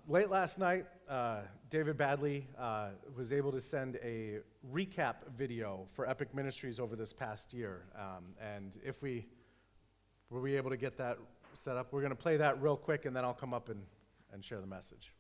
Late last night, David Badley was able to send a recap video for Epic Ministries over this past year. And if were we able to get that set up, we're going to play that real quick, and then I'll come up and share the message.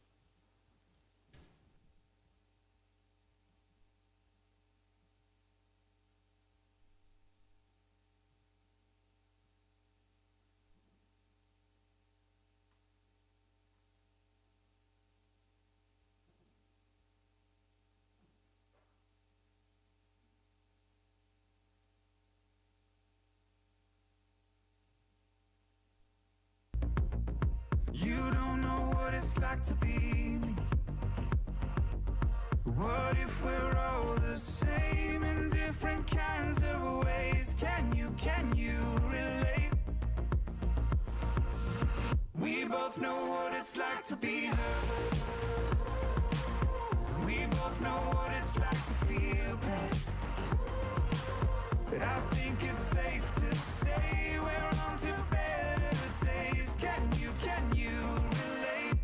You don't know what it's like to be me. What if we're all the same in different kinds of ways? Can you relate? We both know what it's like to be hurt. We both know what it's like to feel pain. But I think it's safe to say we're on to better days. Can you relate?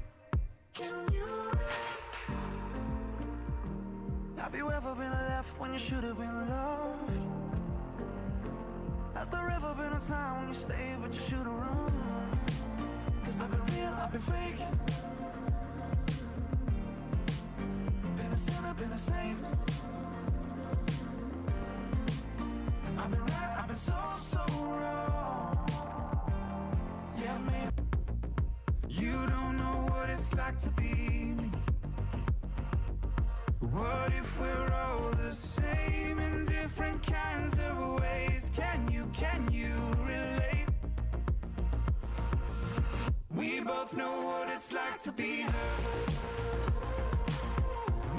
Can you relate? Have you ever been left when you should have been loved? Has there ever been a time when you stayed but you should have run? Cause I've been real, I've been fake. Been a sinner, been a saint. I've been right, I've been so wrong. Yeah, I've made. You don't know what it's like to be me. What if we're all the same in different kinds of ways? Can you relate? We both know what it's like to be hurt.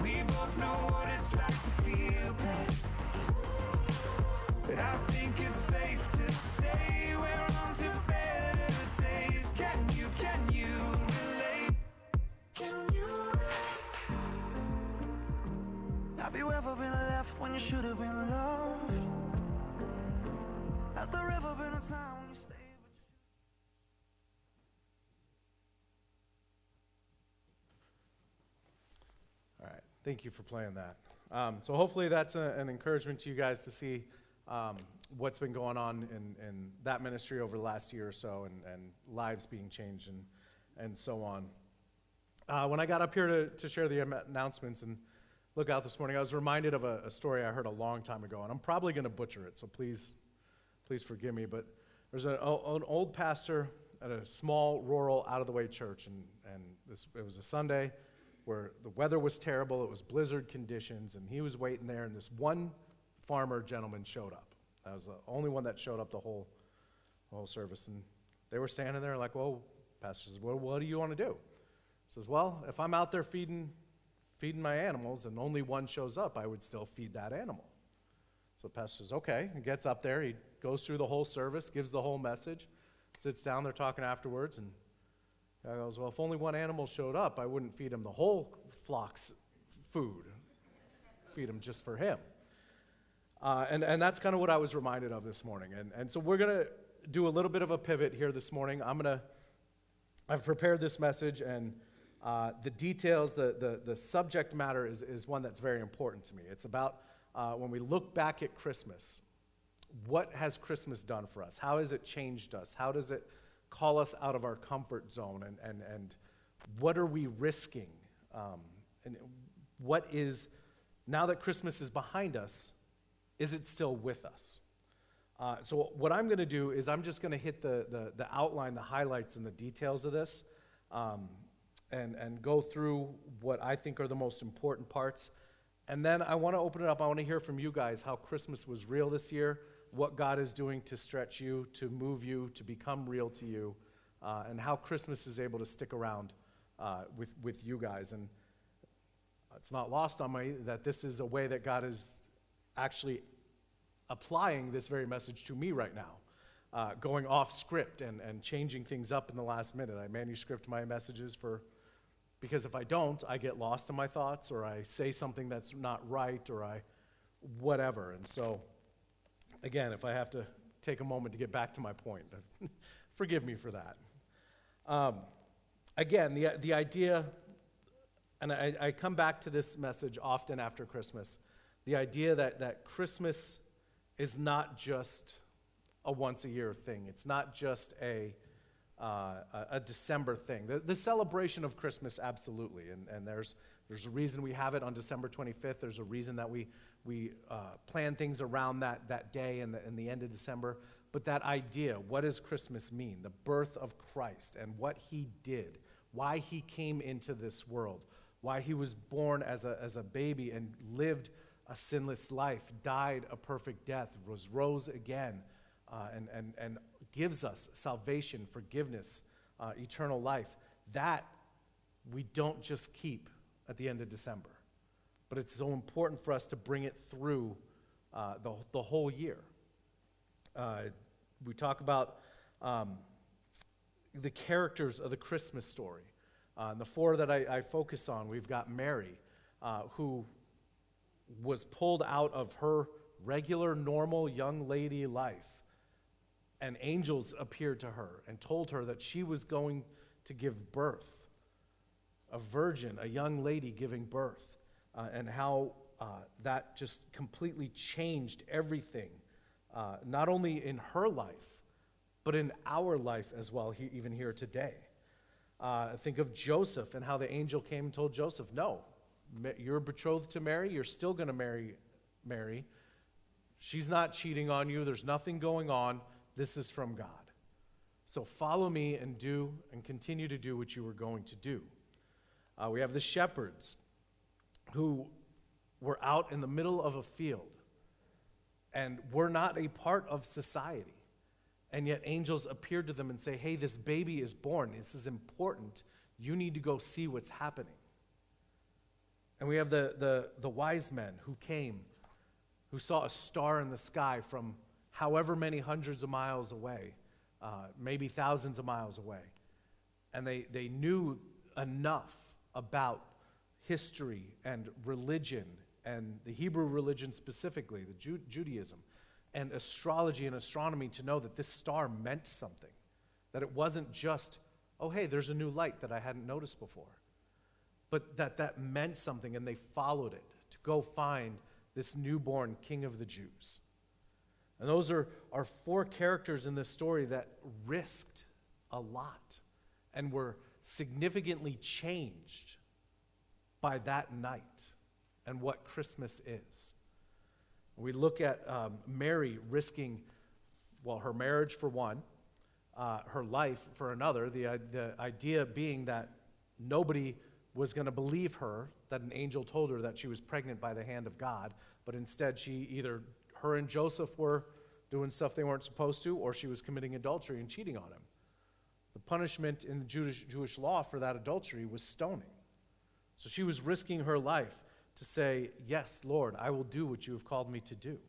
We both know what it's like to feel pain. But I think it's safe to say we're on to better days. Can you relate? Can you relate? Have you ever been left when you should have been loved? Has there ever been a time when you stayed but you All right, thank you for playing that. So hopefully that's an encouragement to you guys to see what's been going on in that ministry over the last year or so, and lives being changed and so on. When I got up here to share the announcements and look out this morning, I was reminded of a story I heard a long time ago, and I'm probably going to butcher it, so please forgive me. But there's an old pastor at a small, rural, out-of-the-way church, and it was a Sunday where the weather was terrible, it was blizzard conditions, and he was waiting there, and this one farmer gentleman showed up. That was the only one that showed up the whole service, and they were standing there like, well, pastor says, well, what do you want to do? He says, well, if I'm out there feeding my animals and only one shows up, I would still feed that animal. So the pastor says, okay. He gets up there, he goes through the whole service, gives the whole message, sits down, they're talking afterwards, and the guy goes, well, if only one animal showed up, I wouldn't feed him the whole flock's food. Feed him just for him. And that's kind of what I was reminded of this morning. And so we're going to do a little bit of a pivot here this morning. I've prepared this message, and the details, the subject matter is one that's very important to me. It's about when we look back at Christmas, what has Christmas done for us? How has it changed us? How does it call us out of our comfort zone? And what are we risking? And what is, now that Christmas is behind us, is it still with us? So what I'm going to do is I'm just going to hit the outline, the highlights, and the details of this, and go through what I think are the most important parts. And then I want to open it up. I want to hear from you guys how Christmas was real this year, what God is doing to stretch you, to move you, to become real to you, and how Christmas is able to stick around with you guys. And it's not lost on me that this is a way that God is actually applying this very message to me right now, going off script and changing things up in the last minute. I manuscript my messages because if I don't, I get lost in my thoughts, or I say something that's not right, or whatever. And so, again, if I have to take a moment to get back to my point, forgive me for that. again, the idea, and I come back to this message often after Christmas, the idea that Christmas is not just a once-a-year thing. It's not just a December thing. The celebration of Christmas, absolutely, and there's a reason we have it on December 25th. There's a reason that we plan things around that day and the end of December. But that idea, what does Christmas mean? The birth of Christ and what he did, why he came into this world, why he was born as a baby and lived a sinless life, died a perfect death, rose again, and gives us salvation, forgiveness, eternal life. That we don't just keep at the end of December. But it's so important for us to bring it through the whole year. We talk about the characters of the Christmas story. The four that I focus on, we've got Mary, who was pulled out of her regular, normal young lady life. And angels appeared to her and told her that she was going to give birth. A virgin, a young lady giving birth. And how that just completely changed everything, not only in her life, but in our life as well, even here today. Think of Joseph and how the angel came and told Joseph, no, you're betrothed to Mary, you're still going to marry Mary. She's not cheating on you, there's nothing going on, this is from God. So follow me and do and continue to do what you were going to do. We have the shepherds who were out in the middle of a field and were not a part of society. And yet angels appeared to them and say, hey, this baby is born. This is important. You need to go see what's happening. And we have the wise men who came, who saw a star in the sky from however many hundreds of miles away, maybe thousands of miles away. And they knew enough about history and religion, and the Hebrew religion specifically, the Judaism, and astrology and astronomy to know that this star meant something, that it wasn't just, oh, hey, there's a new light that I hadn't noticed before, but that meant something, and they followed it to go find this newborn King of the Jews. And those are four characters in this story that risked a lot and were significantly changed by that night and what Christmas is. We look at Mary risking, well, her marriage for one, her life for another, the idea being that nobody was going to believe her, that an angel told her that she was pregnant by the hand of God, but instead her and Joseph were doing stuff they weren't supposed to, or she was committing adultery and cheating on him. The punishment in the Jewish law for that adultery was stoning. So she was risking her life to say, yes, Lord, I will do what you have called me to do.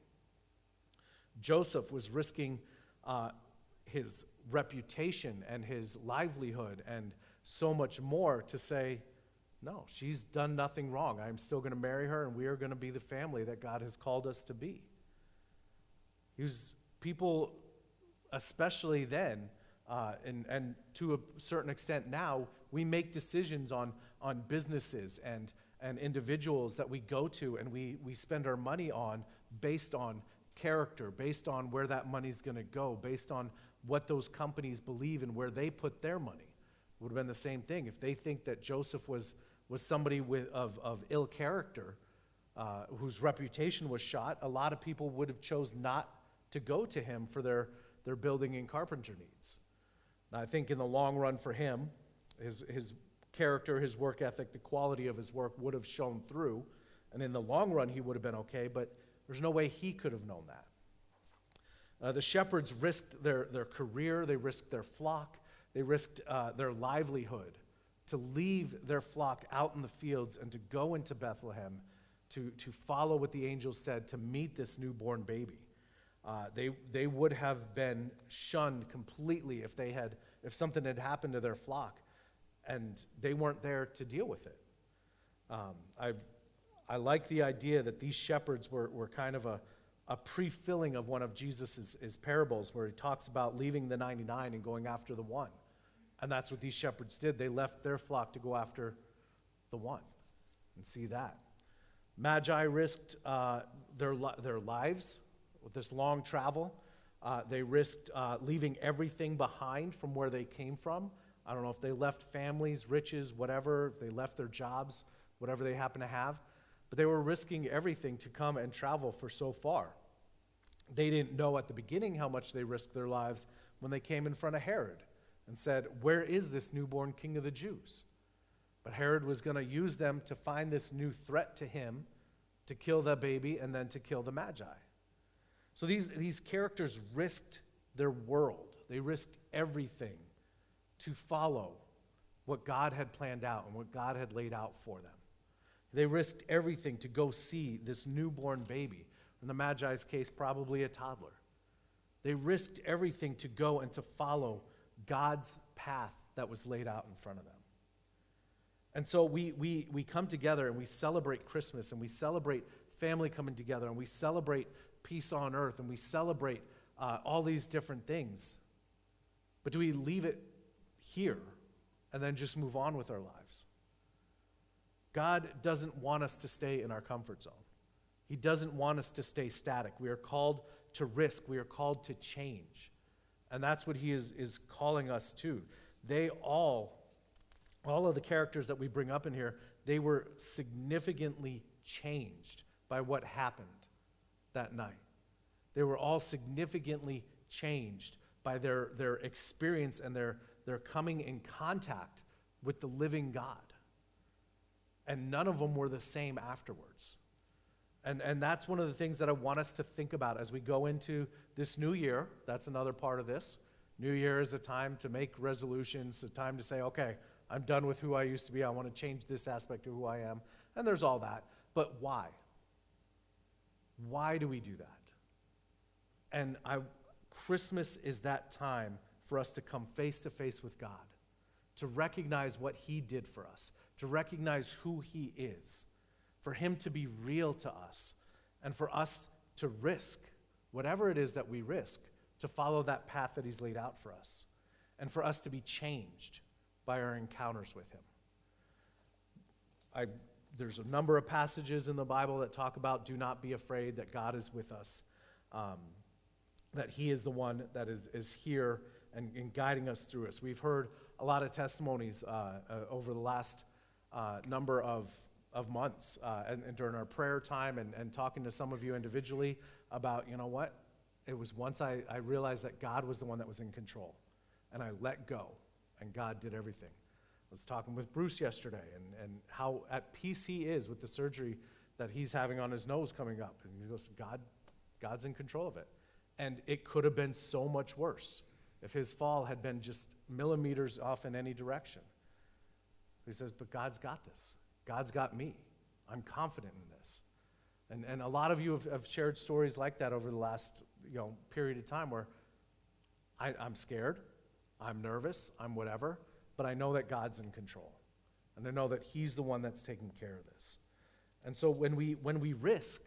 Joseph was risking his reputation and his livelihood and so much more to say, no, she's done nothing wrong. I'm still going to marry her, and we are going to be the family that God has called us to be. People, especially then, and to a certain extent now, we make decisions on businesses and individuals that we go to and we spend our money on based on character, based on where that money's going to go, based on what those companies believe and where they put their money. It would have been the same thing. If they think that Joseph was somebody of ill character, whose reputation was shot, a lot of people would have chose not to go to him for their building and carpenter needs. Now, I think in the long run for him, his character, his work ethic, the quality of his work would have shown through, and in the long run he would have been okay, but there's no way he could have known that. The shepherds risked their career, they risked their flock, they risked their livelihood to leave their flock out in the fields and to go into Bethlehem to follow what the angels said, to meet this newborn baby. They would have been shunned completely if something had happened to their flock and they weren't there to deal with it. I like the idea that these shepherds were kind of a pre-filling of one of Jesus' parables, where he talks about leaving the 99 and going after the one. And that's what these shepherds did. They left their flock to go after the one and see that. Magi risked their lives with this long travel. They risked leaving everything behind from where they came from. I don't know if they left families, riches, whatever, if they left their jobs, whatever they happen to have. But they were risking everything to come and travel for so far. They didn't know at the beginning how much they risked their lives when they came in front of Herod and said, "Where is this newborn king of the Jews?" But Herod was going to use them to find this new threat to him, to kill the baby and then to kill the Magi. So these characters risked their world. They risked everything to follow what God had planned out and what God had laid out for them. They risked everything to go see this newborn baby. In the Magi's case, probably a toddler. They risked everything to go and to follow God's path that was laid out in front of them. And so we come together and we celebrate Christmas and we celebrate family coming together and we celebrate peace on earth and we celebrate all these different things. But do we leave it here and then just move on with our lives? God doesn't want us to stay in our comfort zone. He doesn't want us to stay static. We are called to risk. We are called to change. And that's what he is calling us to. They all of the characters that we bring up in here, they were significantly changed by what happened that night. They were all significantly changed by their experience and their coming in contact with the living God. And none of them were the same afterwards. And that's one of the things that I want us to think about as we go into this new year. That's another part of this. New Year is a time to make resolutions, a time to say, okay, I'm done with who I used to be. I want to change this aspect of who I am. And there's all that. But why? Why do we do that? And Christmas is that time for us to come face to face with God, to recognize what he did for us, to recognize who he is, for him to be real to us, and for us to risk whatever it is that we risk to follow that path that he's laid out for us, and for us to be changed by our encounters with him. There's a number of passages in the Bible that talk about do not be afraid, that God is with us, that he is the one that is here and guiding us through us. We've heard a lot of testimonies over the last number of months and during our prayer time and talking to some of you individually about, you know what, it was once I realized that God was the one that was in control, and I let go, and God did everything. I was talking with Bruce yesterday and how at peace he is with the surgery that he's having on his nose coming up. And he goes, God's in control of it. And it could have been so much worse if his fall had been just millimeters off in any direction. He says, but God's got this. God's got me. I'm confident in this. And a lot of you have shared stories like that over the last period of time where I'm scared, I'm nervous, I'm whatever, but I know that God's in control. And I know that he's the one that's taking care of this. And so when we risk,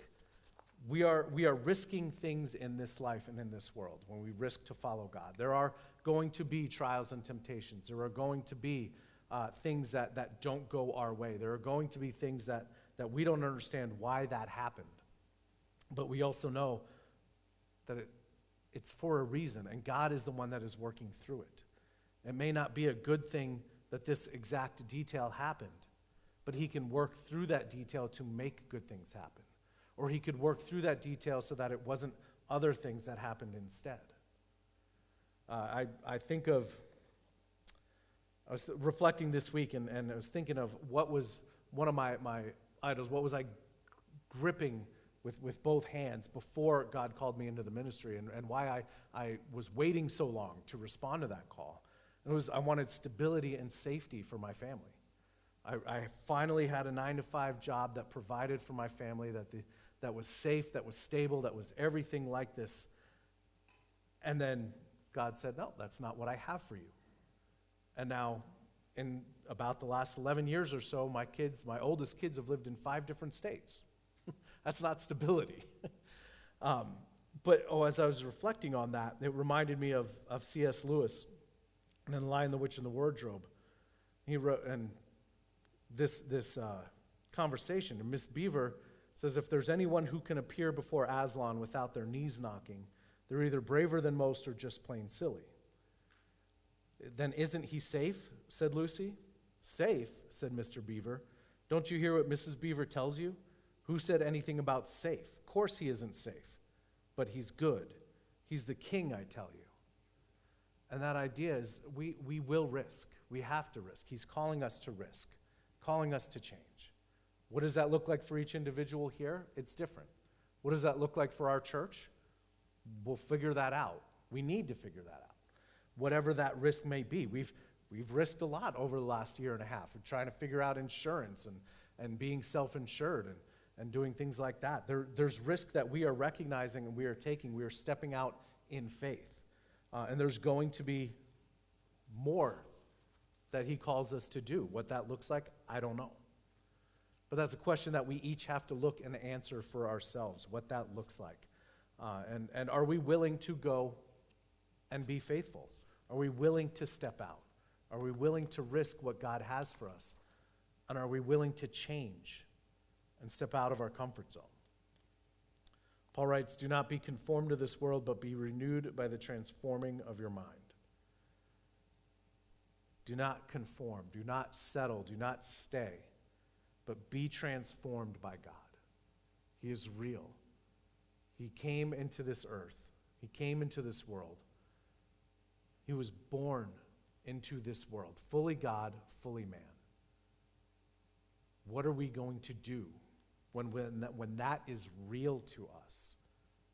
we are risking things in this life and in this world when we risk to follow God. There are going to be trials and temptations. There are going to be things that don't go our way. There are going to be things that we don't understand why that happened. But we also know that it's for a reason, and God is the one that is working through it. It may not be a good thing that this exact detail happened, but he can work through that detail to make good things happen. Or he could work through that detail so that it wasn't other things that happened instead. I was reflecting this week, and I was thinking of what was one of my idols. What was I gripping with both hands before God called me into the ministry, and why I was waiting so long to respond to that call. And it was I wanted stability and safety for my family. I finally had a 9-to-5 job that provided for my family, that was safe, that was stable, that was everything like this. And then God said, no, that's not what I have for you. And now, in about the last 11 years or so, my oldest kids have lived in 5 different states. That's not stability. But as I was reflecting on that, it reminded me of C.S. Lewis And then Lion, the Witch, and the Wardrobe. He wrote, and this conversation, and Miss Beaver says, if there's anyone who can appear before Aslan without their knees knocking, they're either braver than most or just plain silly. Then isn't he safe? Said Lucy. Safe, said Mr. Beaver. Don't you hear what Mrs. Beaver tells you? Who said anything about safe? Of course he isn't safe, but he's good. He's the king, I tell you. And that idea is we will risk. We have to risk. He's calling us to risk, calling us to change. What does that look like for each individual here? It's different. What does that look like for our church? We'll figure that out. We need to figure that out. Whatever that risk may be. We've risked a lot over the last year and a half. We're trying to figure out insurance and being self-insured and doing things like that. There's risk that we are recognizing and we are taking. We are stepping out in faith. And there's going to be more that he calls us to do. What that looks like, I don't know. But that's a question that we each have to look and answer for ourselves, what that looks like. And are we willing to go and be faithful? Are we willing to step out? Are we willing to risk what God has for us? And are we willing to change and step out of our comfort zone? Paul writes, do not be conformed to this world, but be renewed by the transforming of your mind. Do not conform, do not settle, do not stay, but be transformed by God. He is real. He came into this earth. He came into this world. He was born into this world, fully God, fully man. What are we going to do when that is real to us?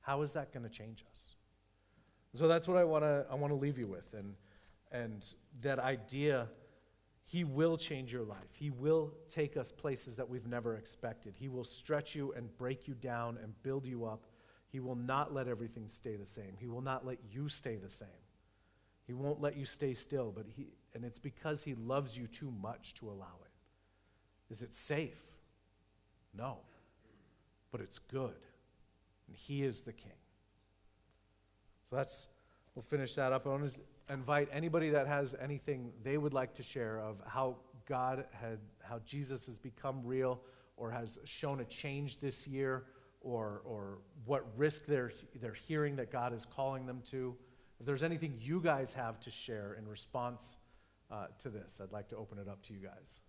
How is that going to change us? So that's what I want to leave you with, and that idea. He will change your life. He will take us places that we've never expected. He will stretch you and break you down and build you up. He will not let everything stay the same. He will not let you stay the same. He won't let you stay still, and it's because he loves you too much to allow it. Is it safe? No. But it's good. And he is the king. So we'll finish that up. I want to invite anybody that has anything they would like to share of how Jesus has become real or has shown a change this year, or what risk they're hearing that God is calling them to. If there's anything you guys have to share in response to this, I'd like to open it up to you guys.